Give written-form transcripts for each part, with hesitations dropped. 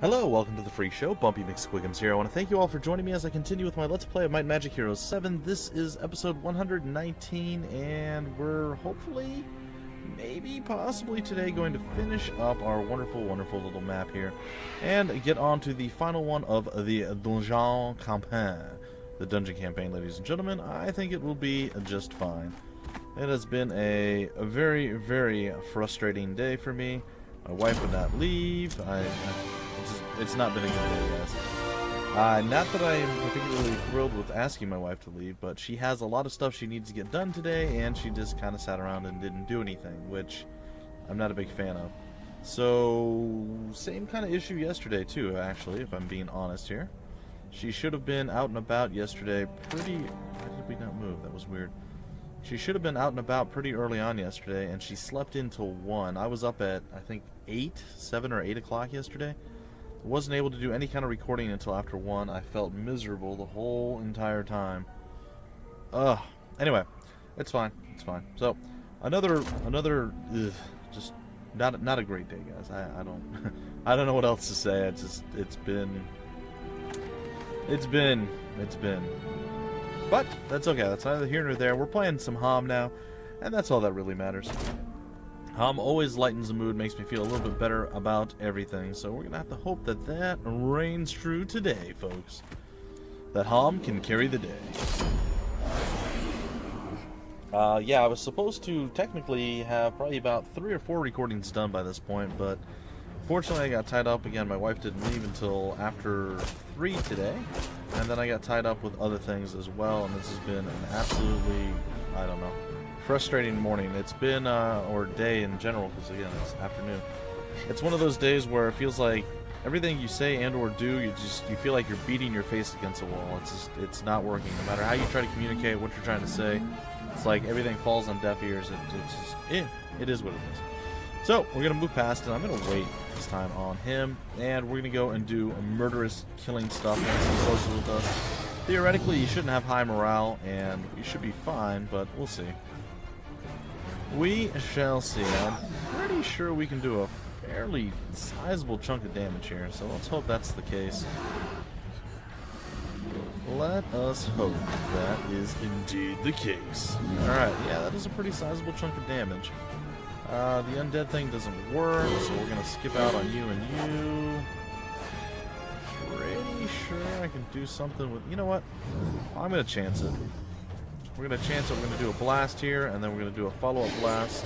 Hello, welcome to the Free Show. Bumpy McSquigums here. I want to thank you all for joining me as I continue with my Let's Play of Might Magic Heroes VII. This is episode 119, and we're hopefully, maybe, possibly today going to finish up our wonderful, wonderful little map here and get on to the final one of the Donjon Campagne. The Dungeon Campaign, ladies and gentlemen. I think it will be just fine. It has been a very, very frustrating day for me. My wife would not leave. It's not been a good day, guys. Not that I am particularly thrilled with asking my wife to leave, but she has a lot of stuff she needs to get done today, and she just kind of sat around and didn't do anything, which I'm not a big fan of. So, same kind of issue yesterday, too, actually, if I'm being honest here. She should have been out and about yesterday pretty... Why did we not move? That was weird. She should have been out and about pretty early on yesterday, and she slept in till 1. I was up at, I think, 7 or 8 o'clock yesterday. Wasn't able to do any kind of recording until after 1. I felt miserable the whole entire time. Anyway, it's fine. It's fine. So, another just not a great day, guys. I don't I don't know what else to say. It's been. But that's okay. That's neither here nor there. We're playing some Hom now, and that's all that really matters. Hom always lightens the mood, makes me feel a little bit better about everything. So we're going to have to hope that that reigns true today, folks. That Hom can carry the day. Yeah, I was supposed to technically have probably about 3 or 4 recordings done by this point, but fortunately I got tied up again. My wife didn't leave until after 3 today, and then I got tied up with other things as well, and this has been an absolutely, I don't know, frustrating morning. It's been, or day in general, because again, it's afternoon. It's one of those days where it feels like everything you say and or do, you feel like you're beating your face against a wall. It's not working. No matter how you try to communicate what you're trying to say, it's like everything falls on deaf ears. It is what it is. So, we're going to move past, and I'm going to wait this time on him, and we're going to go and do a murderous killing stuff once he closes with us. Theoretically, you shouldn't have high morale, and you should be fine, but we'll see. We shall see. I'm pretty sure we can do a fairly sizable chunk of damage here, so let's hope that's the case. Let us hope that is indeed the case. Alright, yeah, that is a pretty sizable chunk of damage. The undead thing doesn't work, so we're going to skip out on you and you. Pretty sure I can do something with... You know what? I'm going to chance it. We're going to chance it. We're going to do a blast here, and then we're going to do a follow-up blast.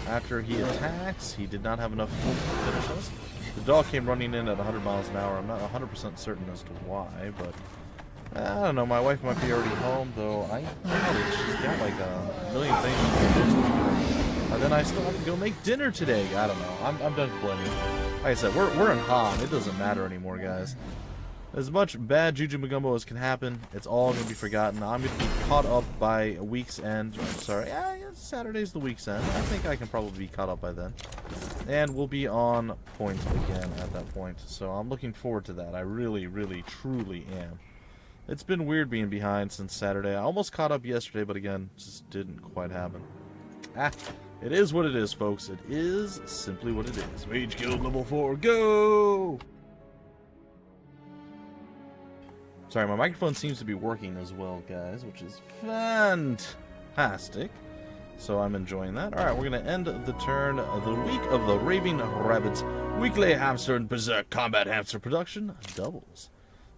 After he attacks, he did not have enough food to finish us. The dog came running in at 100 miles an hour. I'm not 100% certain as to why, but... I don't know. My wife might be already home, though. I doubt it. She's got like a million things she can do. And then I still have to go make dinner today. I don't know. I'm done complaining. Like I said, we're in Hom. It doesn't matter anymore, guys. As much bad Juju Magumbo as can happen, it's all going to be forgotten. I'm going to be caught up by a week's end. Sorry, Saturday's the week's end. I think I can probably be caught up by then. And we'll be on point again at that point. So I'm looking forward to that. I really, really, truly am. It's been weird being behind since Saturday. I almost caught up yesterday, but again, just didn't quite happen. It is what it is, folks. It is simply what it is. Mage Guild level 4, go! Sorry, my microphone seems to be working as well, guys, which is fantastic. So I'm enjoying that. Alright, we're going to end the turn of the week of the Raving Rabbits Weekly Hamster and Berserk Combat Hamster Production doubles.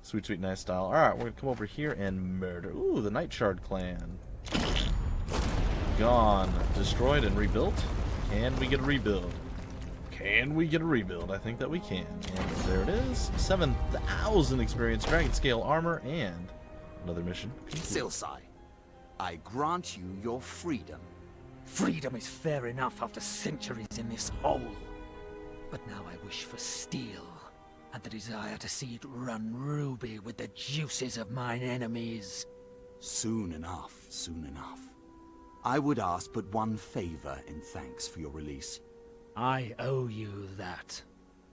Sweet, sweet, nice style. Alright, we're going to come over here and murder. Ooh, the Night Shard clan. Gone. Destroyed and rebuilt. Can we get a rebuild? Can we get a rebuild? I think that we can. And there it is. 7,000 experience, dragon scale armor, and another mission. Silsai, I grant you your freedom. Freedom is fair enough after centuries in this hole. But now I wish for steel, and the desire to see it run ruby with the juices of mine enemies. Soon enough, soon enough. I would ask but one favor in thanks for your release. I owe you that.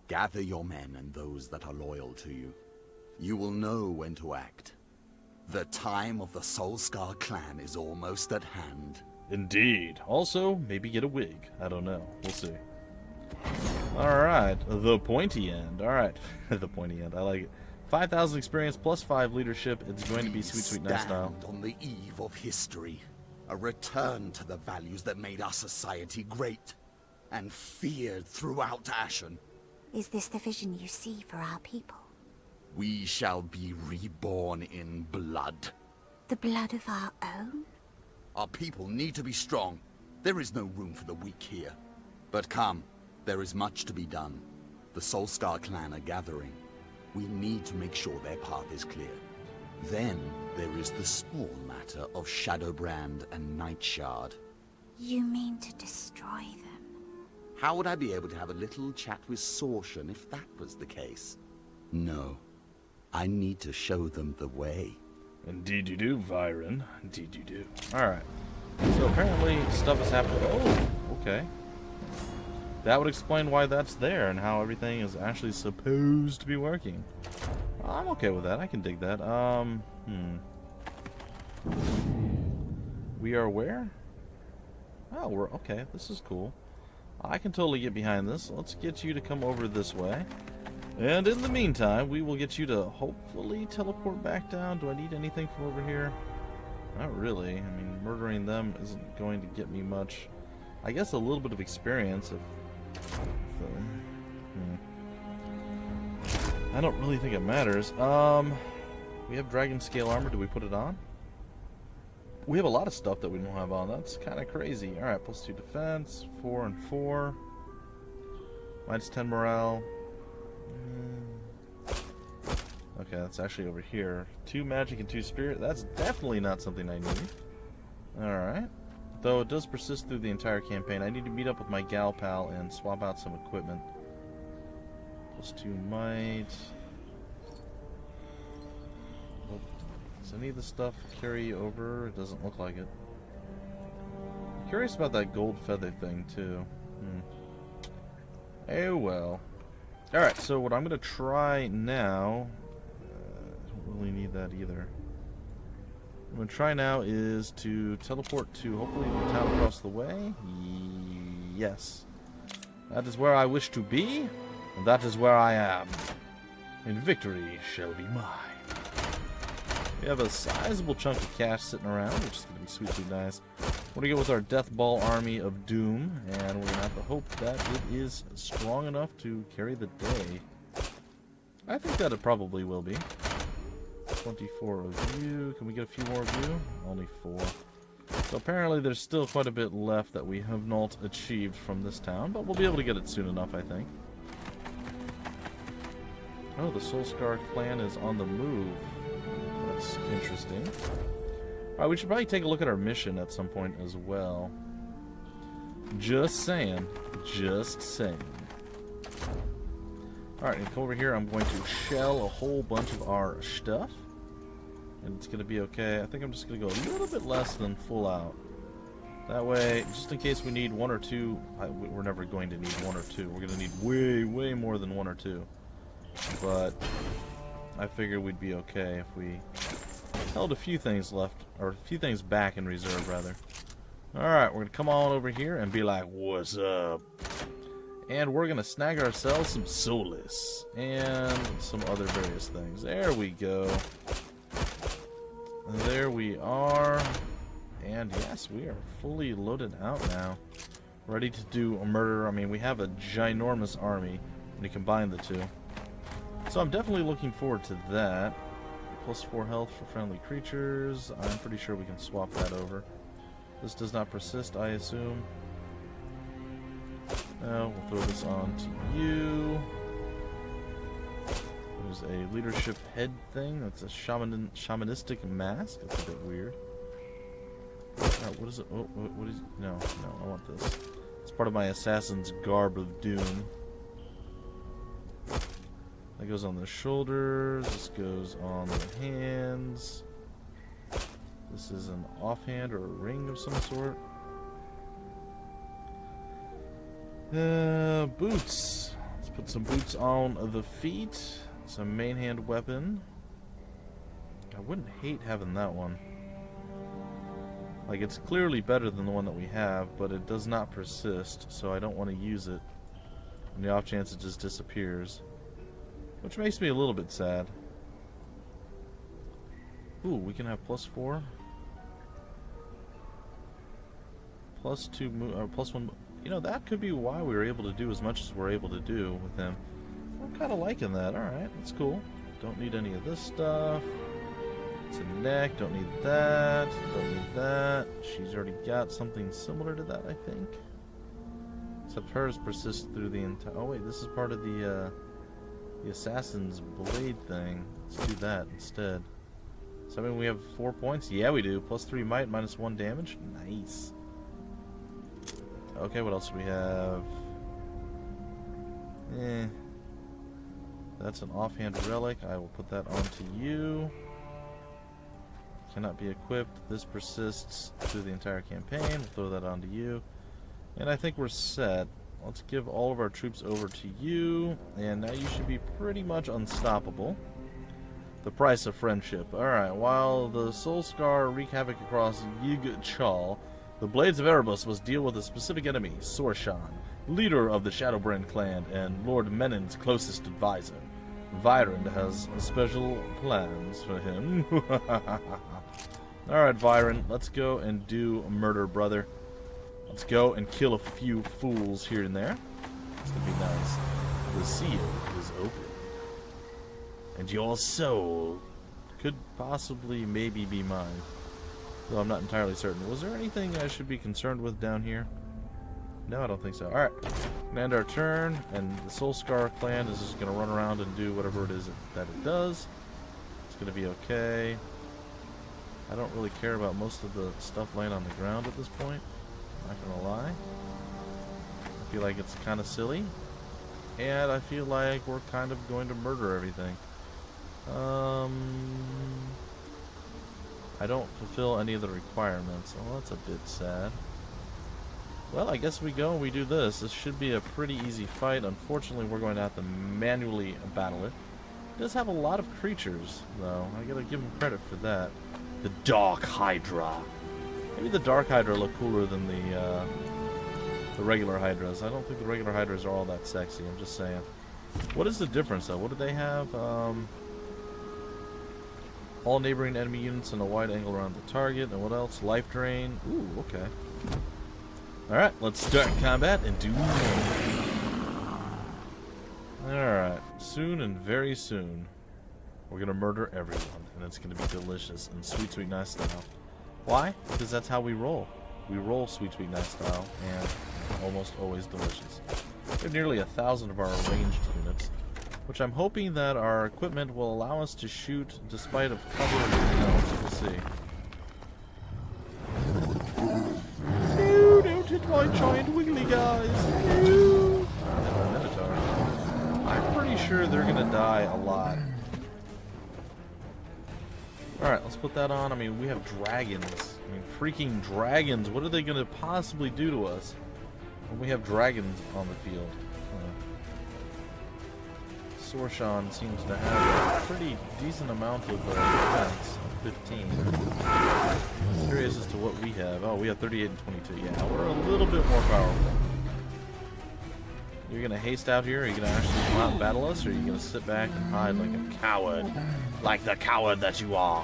Gather your men and those that are loyal to you. You will know when to act. The time of the Soulscar clan is almost at hand. Indeed. Also, maybe get a wig. I don't know. We'll see. Alright, the pointy end. Alright, the pointy end. I like it. 5,000 experience plus 5 leadership. It's going to be sweet, sweet, nice style. Stand on the eve of history. A return to the values that made our society great and feared throughout Ashen. Is this the vision you see for our people? We shall be reborn in blood. The blood of our own? Our people need to be strong. There is no room for the weak here. But come, there is much to be done. The Soulscar clan are gathering. We need to make sure their path is clear. Then there is the small matter of Shadowbrand and Nightshard. You mean to destroy them? How would I be able to have a little chat with Sorshan if that was the case? No. I need to show them the way. Indeed you do, Viren. Indeed you do. Alright. So apparently stuff is happening. Oh, okay. That would explain why that's there and how everything is actually supposed to be working. I'm okay with that. I can dig that. We are where? Oh, we're okay. This is cool. I can totally get behind this. Let's get you to come over this way. And in the meantime, we will get you to hopefully teleport back down. Do I need anything from over here? Not really. I mean, murdering them isn't going to get me much. I guess a little bit of experience if I don't really think it matters. We have dragon scale armor. Do we put it on? We have a lot of stuff that we don't have on. That's kind of crazy. Alright, plus 2 defense, 4 and 4. Minus 10 morale. Okay, that's actually over here. 2 magic and 2 spirit. That's definitely not something I need. Alright. Though it does persist through the entire campaign. I need to meet up with my gal pal and swap out some equipment. Plus 2 might. Oh, does any of the stuff carry over? It doesn't look like it. I'm curious about that gold feather thing too. Oh well. Alright, so what I'm going to try now... I don't really need that either. What I'm going to try now is to teleport to hopefully the town across the way. Yes. That is where I wish to be, and that is where I am. And victory shall be mine. We have a sizable chunk of cash sitting around, which is going to be sweet, sweet nice. We're going to go with our Death Ball army of doom, and we're going to have to hope that it is strong enough to carry the day. I think that it probably will be. 24 of you. Can we get a few more of you? Only 4. So apparently there's still quite a bit left that we have not achieved from this town, but we'll be able to get it soon enough, I think. Oh, the Soulscar clan is on the move. That's interesting. Alright, we should probably take a look at our mission at some point as well. Just saying. Just saying. Alright, and come over here. I'm going to shell a whole bunch of our stuff. And it's going to be okay. I think I'm just going to go a little bit less than full out. That way, just in case we need 1 or 2... we're never going to need 1 or 2. We're going to need way, way more than 1 or 2. But I figured we'd be okay if we held a few things left, or a few things back in reserve, rather. Alright, we're going to come on over here and be like, what's up? And we're going to snag ourselves some Solus and some other various things. There we go. There we are. And yes, we are fully loaded out now. Ready to do a murder. I mean, we have a ginormous army when you combine the two. So I'm definitely looking forward to that. Plus 4 health for friendly creatures. I'm pretty sure we can swap that over. This does not persist, I assume. Now we'll throw this on to you. There's a leadership head thing. That's a shamanistic mask. That's a bit weird. What is it? Oh, what is? No, I want this. It's part of my assassin's garb of doom. That goes on the shoulders. This goes on the hands. This is an offhand or a ring of some sort. Boots. Let's put some boots on the feet. Some main hand weapon. I wouldn't hate having that one. Like, it's clearly better than the one that we have, but it does not persist, so I don't want to use it. And the off chance it just disappears. Which makes me a little bit sad. Ooh, we can have +4. +2, or +1. You know, that could be why we were able to do as much as we're able to do with him. I'm kind of liking that. Alright, that's cool. Don't need any of this stuff. It's a neck. Don't need that. Don't need that. She's already got something similar to that, I think. Except hers persists through the entire... Oh, wait, this is part of the Assassin's Blade thing. Let's do that instead. So, I mean, we have 4 points? Yeah, we do. +3 might, -1 damage. Nice. Okay, what else do we have? That's an offhand relic. I will put that onto you. Cannot be equipped. This persists through the entire campaign. We'll throw that onto you. And I think we're set. Let's give all of our troops over to you. And now you should be pretty much unstoppable. The price of friendship. Alright, while the Soul Scar wreak havoc across Yig-Chal, the Blades of Erebus must deal with a specific enemy, Sorshan, leader of the Shadowbrand clan and Lord Menon's closest advisor. Virand has special plans for him. Alright, Virand, let's go and do murder, brother. Let's go and kill a few fools here and there. It's gonna be nice. The seal is open. And your soul could possibly maybe be mine. Though I'm not entirely certain. Was there anything I should be concerned with down here? No, I don't think so. Alright. Gonna end our turn, and the Soul Scar clan is just gonna run around and do whatever it is that it does. It's gonna be okay. I don't really care about most of the stuff laying on the ground at this point. I'm not gonna lie. I feel like it's kind of silly. And I feel like we're kind of going to murder everything. I don't fulfill any of the requirements. Well, that's a bit sad. Well, I guess we go and we do this. This should be a pretty easy fight. Unfortunately, we're going to have to manually battle it. It does have a lot of creatures, though. I gotta give him credit for that. The Dark Hydra. Maybe the Dark Hydra look cooler than the regular Hydras. I don't think the regular Hydras are all that sexy. I'm just saying. What is the difference, though? What do they have? All neighboring enemy units in a wide angle around the target. And what else? Life drain. Ooh, okay. Alright, let's start combat and do more. Alright, soon and very soon, we're going to murder everyone. And it's going to be delicious and sweet, sweet, nice style. Why? Because that's how we roll. We roll sweet, sweet, nice style, and almost always delicious. We have nearly 1,000 of our ranged units, which I'm hoping that our equipment will allow us to shoot despite of cover and everything else. We'll see. No, don't hit my giant wiggly guys. No. Minotaur. I'm pretty sure they're gonna die a lot. Alright, let's put that on. I mean, we have dragons. I mean, freaking dragons. What are they gonna possibly do to us when we have dragons on the field? Sorshan seems to have a pretty decent amount of defense, 15. I'm curious as to what we have. Oh, we have 38 and 22. Yeah, we're a little bit more powerful. You're gonna haste out here? Are you gonna actually come out and battle us? Or are you gonna sit back and hide like a coward? Like the coward that you are.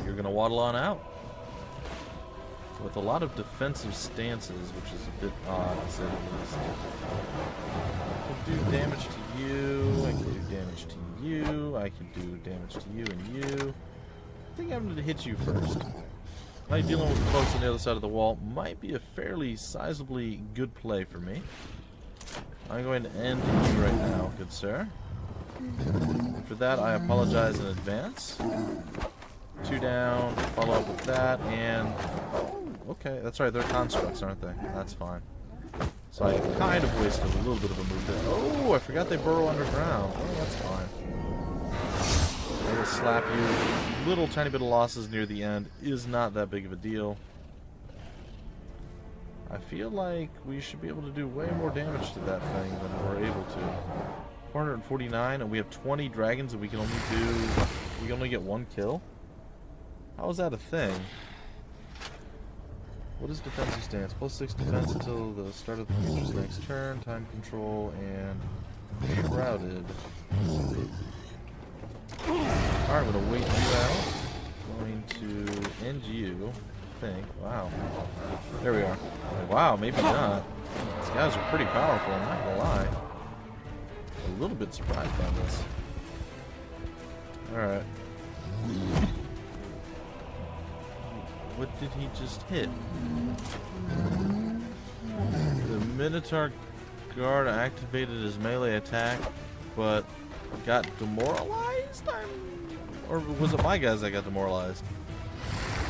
You're gonna waddle on out. With a lot of defensive stances, which is a bit odd to say the least. I can do damage to you, I can do damage to you, I can do damage to you and you. I think I'm going to hit you first. Dealing with the folks on the other side of the wall might be a fairly sizably good play for me. I'm going to end you right now, good sir. And for that, I apologize in advance. 2 down, follow up with that, and... Okay, that's right, they're constructs, aren't they? That's fine. So I kind of wasted a little bit of a move there. Oh, I forgot they burrow underground. Oh, that's fine. I will slap you. Little tiny bit of losses near the end is not that big of a deal. I feel like we should be able to do way more damage to that thing than we're able to. 449, and we have 20 dragons, and we can only get 1 kill? How is that a thing? What is defensive stance? +6 defense until the start of the creature's next turn. Time control and shrouded. Alright, I'm gonna wait you out. Going to end you, I think. Wow. There we are. Wow, maybe not. These guys are pretty powerful, I'm not gonna lie. A little bit surprised by this. Alright. What did he just hit? The Minotaur guard activated his melee attack, but got demoralized? Or was it my guys that got demoralized?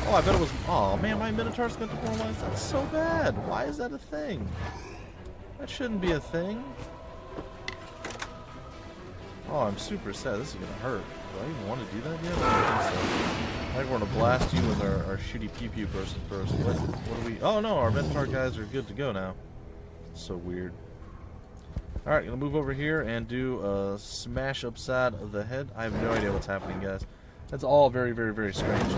Oh, I bet it was... Oh, man, my Minotaurs got demoralized? That's so bad. Why is that a thing? That shouldn't be a thing. Oh, I'm super sad. This is gonna hurt. Do I even want to do that yet? I don't think so. I think we're gonna blast you with our shitty pew-pew person first. What do we... Oh, no, our Minotaur guys are good to go now. So weird. Alright, gonna move over here and do a smash upside of the head. I have no idea what's happening, guys. That's all very, very, very strange.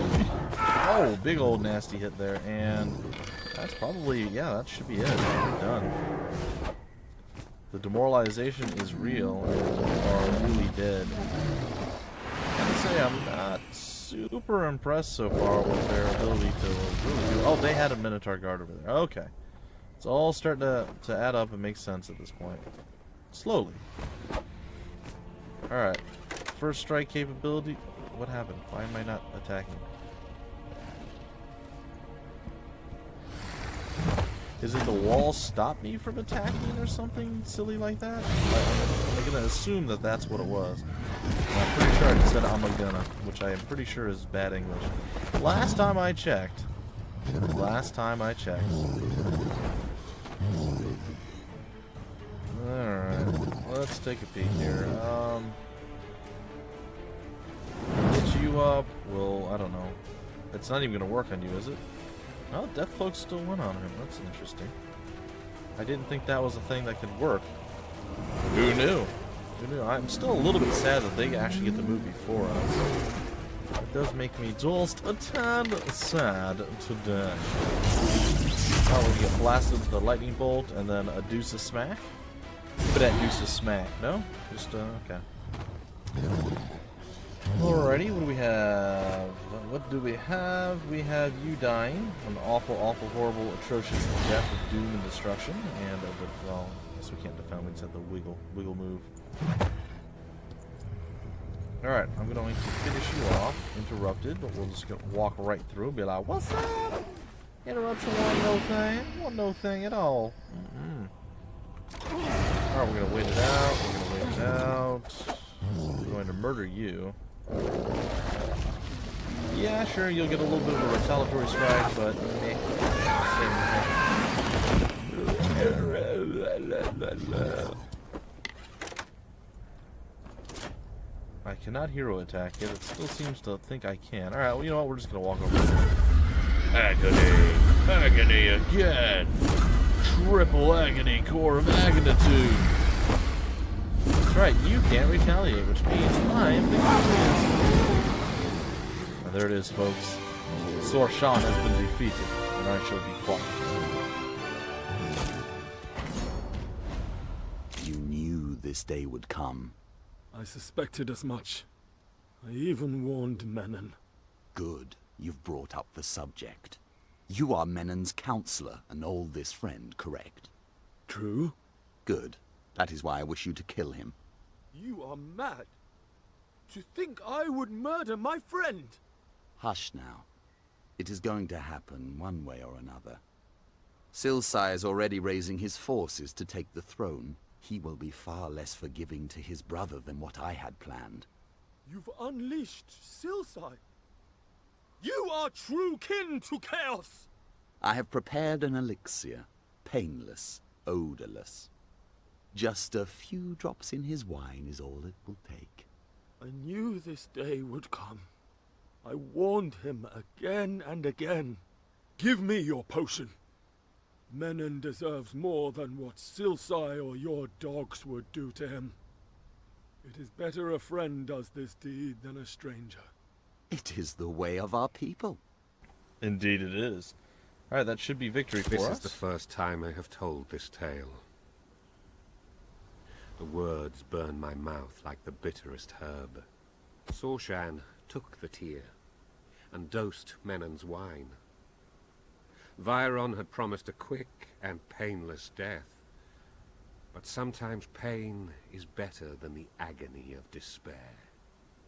Oh, big old nasty hit there. And that's probably... Yeah, that should be it. We're done. The demoralization is real, and we are really dead. I gotta say, I'm not super impressed so far with their ability to really do... Oh, they had a Minotaur guard over there. Okay. It's all starting to add up and make sense at this point. Slowly. Alright. First strike capability. What happened? Why am I not attacking? Is it the wall stop me from attacking or something silly like that? I'm gonna assume that that's what it was. And I'm pretty sure I just said I'm gonna, which I am pretty sure is bad English. Last time I checked. Alright, let's take a peek here. Hit you up. Well, I don't know. It's not even gonna work on you, is it? Oh, Deathcloak still went on him. That's interesting. I didn't think that was a thing that could work. Who knew? Who knew? I'm still a little bit sad that they actually get the move before us. It does make me just a tad sad today. Oh, we get blasted with the lightning bolt and then a deuce of smack. But that deuce of smack, no? Just, okay. Alrighty, what do we have? What do we have? We have you dying. An awful, awful, horrible, atrocious death of doom and destruction. And, well, I guess we can't defend. We just have the wiggle move. Alright, I'm going to finish you off. Interrupted, but we'll just walk right through and be like, what's up? Interruption, one no thing at all. Alright, we're going to wait it out. We're going to murder you. Yeah, sure, you'll get a little bit of a retaliatory strike, but meh. I cannot hero attack yet. It still seems to think I can. Alright, well, you know what? We're just going to walk over here. Agony! Agony again! Triple agony, core of agonitude! That's right, you can't retaliate, which means I'm victorious. And there it is, folks. Sor Shan has been defeated, and I shall be quiet. You knew this day would come. I suspected as much. I even warned Menon. Good, you've brought up the subject. You are Menon's counselor and oldest friend, correct? True? Good. That is why I wish you to kill him. You are mad. To think I would murder my friend! Hush now. It is going to happen one way or another. Silsai is already raising his forces to take the throne. He will be far less forgiving to his brother than what I had planned. You've unleashed Silsai. You are true kin to chaos! I have prepared an elixir. Painless, odorless. Just a few drops in his wine is all it will take. I knew this day would come. I warned him again and again. Give me your potion. Menon deserves more than what Silsai or your dogs would do to him. It is better a friend does this deed than a stranger. It is the way of our people. Indeed it is. Alright, that should be victory for us. This is the first time I have told this tale. The words burn my mouth like the bitterest herb. Sorshan took the tear and dosed Menon's wine. Viron had promised a quick and painless death, but sometimes pain is better than the agony of despair.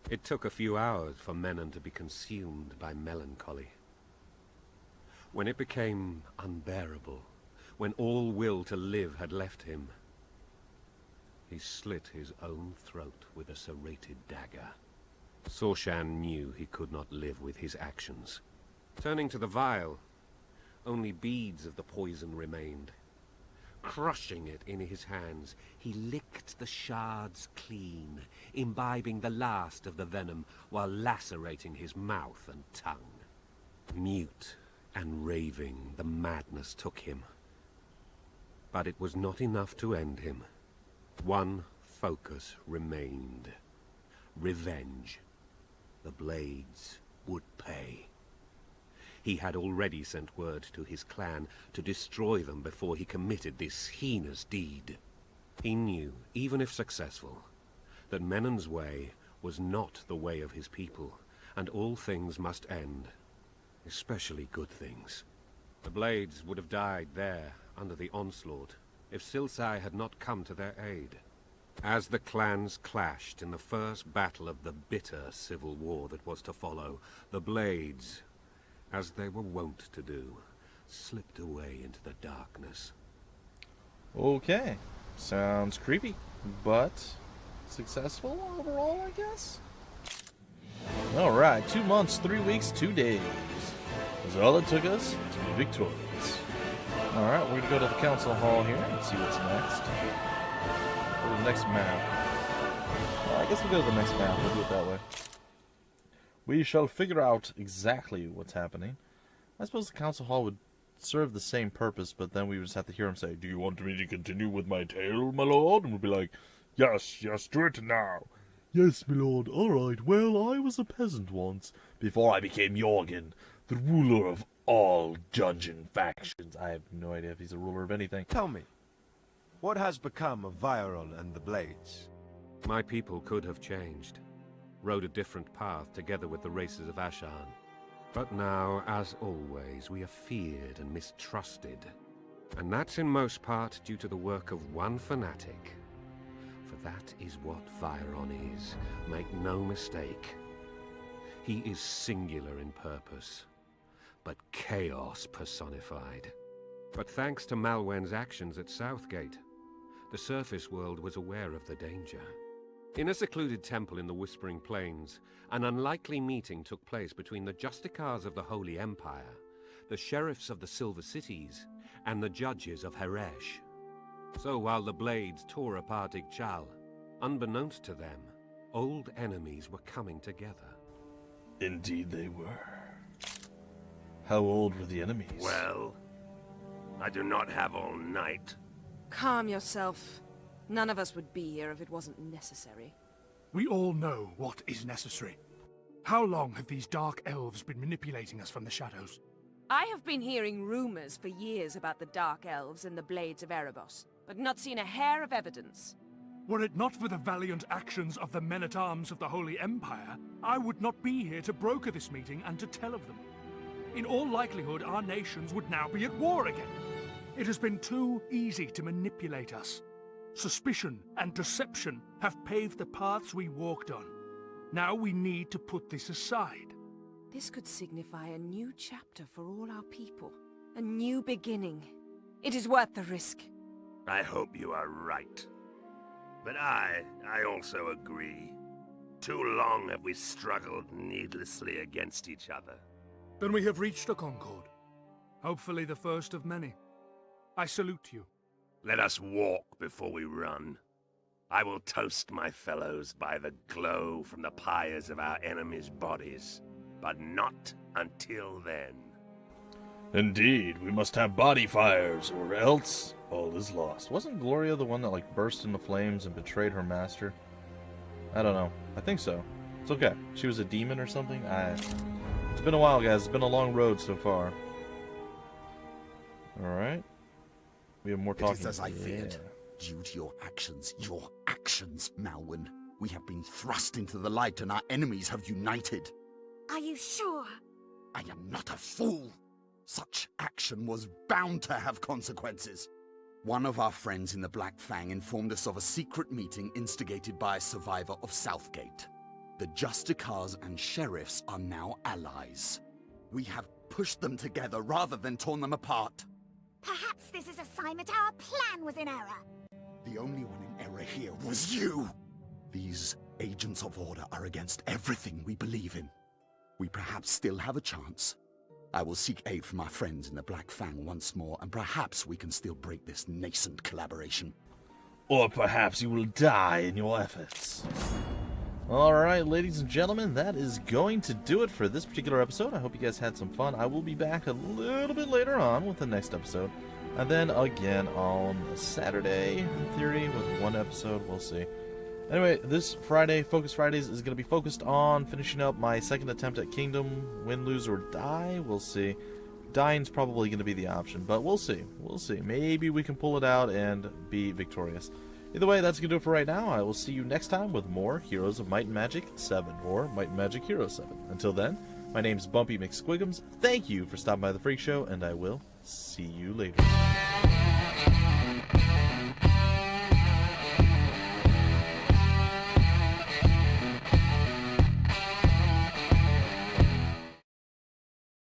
It took a few hours for Menon to be consumed by melancholy. When it became unbearable, when all will to live had left him, he slit his own throat with a serrated dagger. Sorshan knew he could not live with his actions. Turning to the vial, only beads of the poison remained. Crushing it in his hands, he licked the shards clean, imbibing the last of the venom while lacerating his mouth and tongue. Mute and raving, the madness took him. But it was not enough to end him. One focus remained. Revenge. The blades would pay. He had already sent word to his clan to destroy them before he committed this heinous deed. He knew, even if successful, that Menon's way was not the way of his people, and all things must end, especially good things. The blades would have died there, under the onslaught, if Silsai had not come to their aid. As the clans clashed in the first battle of the bitter civil war that was to follow, the blades, as they were wont to do, slipped away into the darkness. Okay. Sounds creepy, but successful overall, I guess? Alright, 2 months, 3 weeks, 2 days. That's all it took us to be victorious. Alright, we're going to go to the council hall here and see what's next. Go to the next map. Well, I guess we'll go to the next map. We'll do it that way. We shall figure out exactly what's happening. I suppose the council hall would serve the same purpose, but then we would just have to hear him say, "Do you want me to continue with my tale, my lord?" And we'd be like, "Yes, do it now." "Yes, my lord, alright. Well, I was a peasant once, before I became Jorgen, the ruler of all dungeon factions." I have no idea if he's a ruler of anything. Tell me, what has become of Viron and the Blades? My people could have changed, rode a different path together with the races of Ashan. But now, as always, we are feared and mistrusted. And that's in most part due to the work of one fanatic. For that is what Viron is, make no mistake. He is singular in purpose, but chaos personified. But thanks to Malwen's actions at Southgate, the surface world was aware of the danger. In a secluded temple in the Whispering Plains, an unlikely meeting took place between the Justicars of the Holy Empire, the sheriffs of the Silver Cities, and the judges of Heresh. So while the Blades tore apart Igchal, unbeknownst to them, old enemies were coming together. Indeed they were. How old were the enemies? Well, I do not have all night. Calm yourself. None of us would be here if it wasn't necessary. We all know what is necessary. How long have these dark elves been manipulating us from the shadows? I have been hearing rumors for years about the Dark Elves and the Blades of Erebos, but not seen a hair of evidence. Were it not for the valiant actions of the men-at-arms of the Holy Empire, I would not be here to broker this meeting and to tell of them. In all likelihood, our nations would now be at war again. It has been too easy to manipulate us. Suspicion and deception have paved the paths we walked on. Now we need to put this aside. This could signify a new chapter for all our people. A new beginning. It is worth the risk. I hope you are right. But I also agree. Too long have we struggled needlessly against each other. Then we have reached a concord. Hopefully the first of many. I salute you. Let us walk before we run. I will toast my fellows by the glow from the pyres of our enemies' bodies, but not until then. Indeed, we must have body fires, or else all is lost. Wasn't Gloria the one that, burst into flames and betrayed her master? I don't know. I think so. It's okay. She was a demon or something? It's been a while, guys. It's been a long road so far. Alright. We have more It talking. is as I feared. Due to your actions, Malwyn, we have been thrust into the light and our enemies have united. Are you sure? I am not a fool. Such action was bound to have consequences. One of our friends in the Black Fang informed us of a secret meeting instigated by a survivor of Southgate. The Justicars and Sheriffs are now allies. We have pushed them together rather than torn them apart. Perhaps this is a sign that our plan was in error. The only one in error here was you. These agents of order are against everything we believe in. We perhaps still have a chance. I will seek aid from our friends in the Black Fang once more, and perhaps we can still break this nascent collaboration. Or perhaps you will die in your efforts. Alright, ladies and gentlemen, that is going to do it for this particular episode. I hope you guys had some fun. I will be back a little bit later on with the next episode. And then again on Saturday, in theory, with one episode. We'll see. Anyway, this Friday, Focus Fridays, is going to be focused on finishing up my second attempt at Kingdom. Win, lose, or die. We'll see. Dying's probably going to be the option, but we'll see. We'll see. Maybe we can pull it out and be victorious. Either way, that's going to do it for right now. I will see you next time with more Heroes of Might Magic 7, or Might Magic Heroes 7. Until then, my name's Bumpy McSquigums. Thank you for stopping by the Freak Show, and I will see you later.